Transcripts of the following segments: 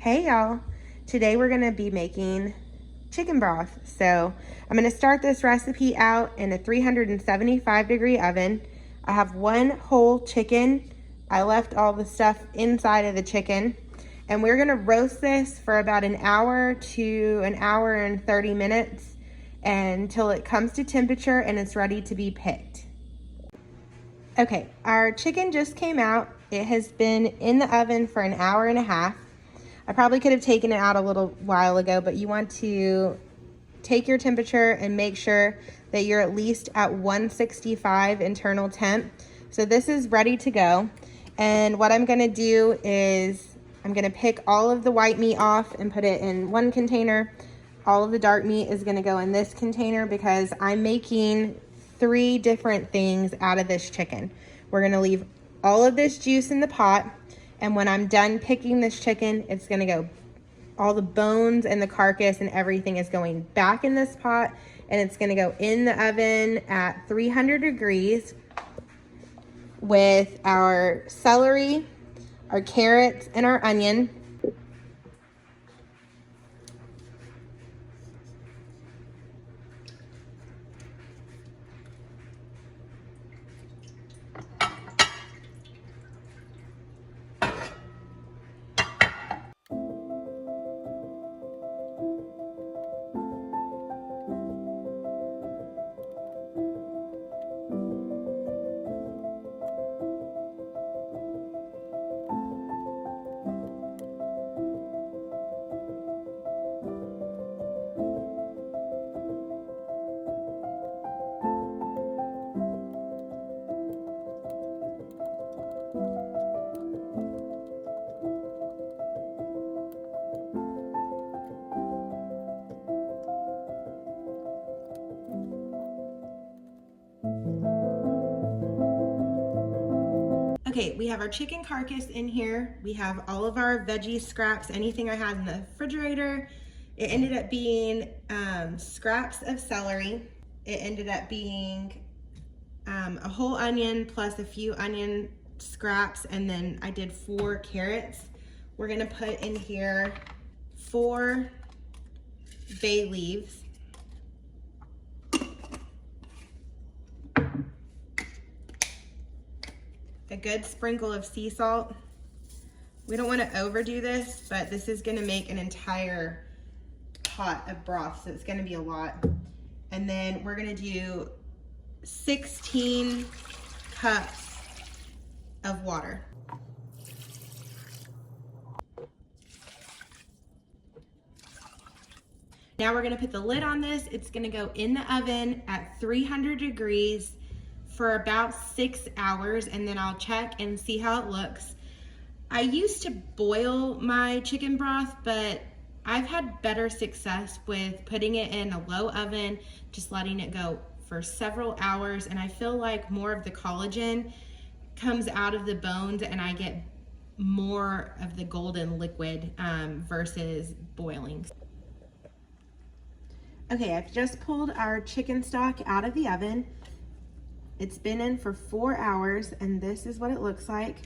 Hey y'all, today we're gonna be making chicken broth. So I'm gonna start this recipe out in a 375-degree oven. I have one whole chicken. I left all the stuff inside of the chicken. And we're gonna roast this for about an hour to an hour and 30 minutes until it comes to temperature and it's ready to be picked. Okay, our chicken just came out. It has been in the oven for an hour and a half. I probably could have taken it out a little while ago, but you want to take your temperature and make sure that you're at least at 165 internal temp. So this is ready to go. And what I'm gonna do is I'm gonna pick all of the white meat off and put it in one container. All of the dark meat is gonna go in this container because I'm making 3 different things out of this chicken. We're gonna leave all of this juice in the pot. And when I'm done picking this chicken, it's gonna go, all the bones and the carcass and everything is going back in this pot, and it's gonna go in the oven at 300 degrees with our celery, our carrots, and our onion. Okay, we have our chicken carcass in here. We have all of our veggie scraps, anything I had in the refrigerator. It ended up being scraps of celery. It ended up being a whole onion plus a few onion scraps, and then I did 4 carrots. We're gonna put in here 4 bay leaves. A good sprinkle of sea salt. We don't want to overdo this, but this is going to make an entire pot of broth, so it's going to be a lot. And then we're going to do 16 cups of water. Now we're going to put the lid on this. It's going to go in the oven at 300 degrees for about 6 hours, and then I'll check and see how it looks. I used to boil my chicken broth, but I've had better success with putting it in a low oven, just letting it go for several hours, and I feel like more of the collagen comes out of the bones and I get more of the golden liquid versus boiling. Okay, I've just pulled our chicken stock out of the oven. It's been in for 4 hours, and this is what it looks like.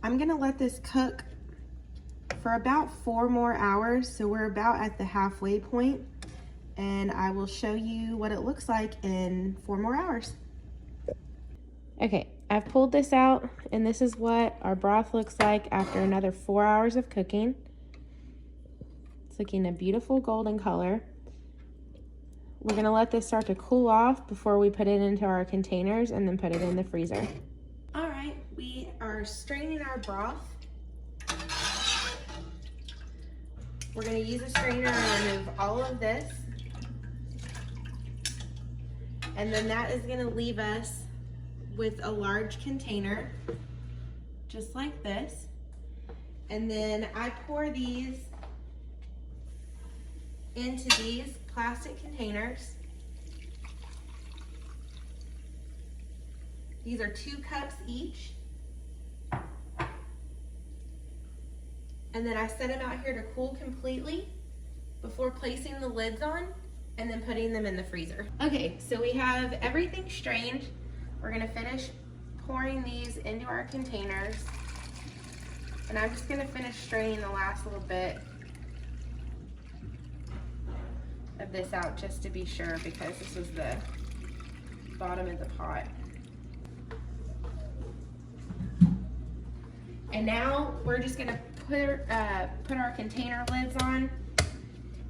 I'm gonna let this cook for about 4 more hours, so we're about at the halfway point, and I will show you what it looks like in 4 more hours. Okay, I've pulled this out, and this is what our broth looks like after another 4 hours of cooking. It's looking a beautiful golden color. We're gonna let this start to cool off before we put it into our containers and then put it in the freezer. All right, we are straining our broth. We're gonna use a strainer and remove all of this. And then that is gonna leave us with a large container, just like this. And then I pour these into these plastic containers. These are 2 cups each. And then I set them out here to cool completely before placing the lids on and then putting them in the freezer. Okay, so we have everything strained. We're gonna finish pouring these into our containers. And I'm just gonna finish straining the last little bit of this out just to be sure, because this was the bottom of the pot. And now we're just gonna put our container lids on,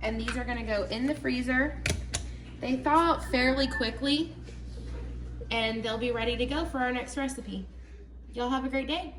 and these are gonna go in the freezer. They thaw out fairly quickly, and they'll be ready to go for our next recipe. Y'all have a great day.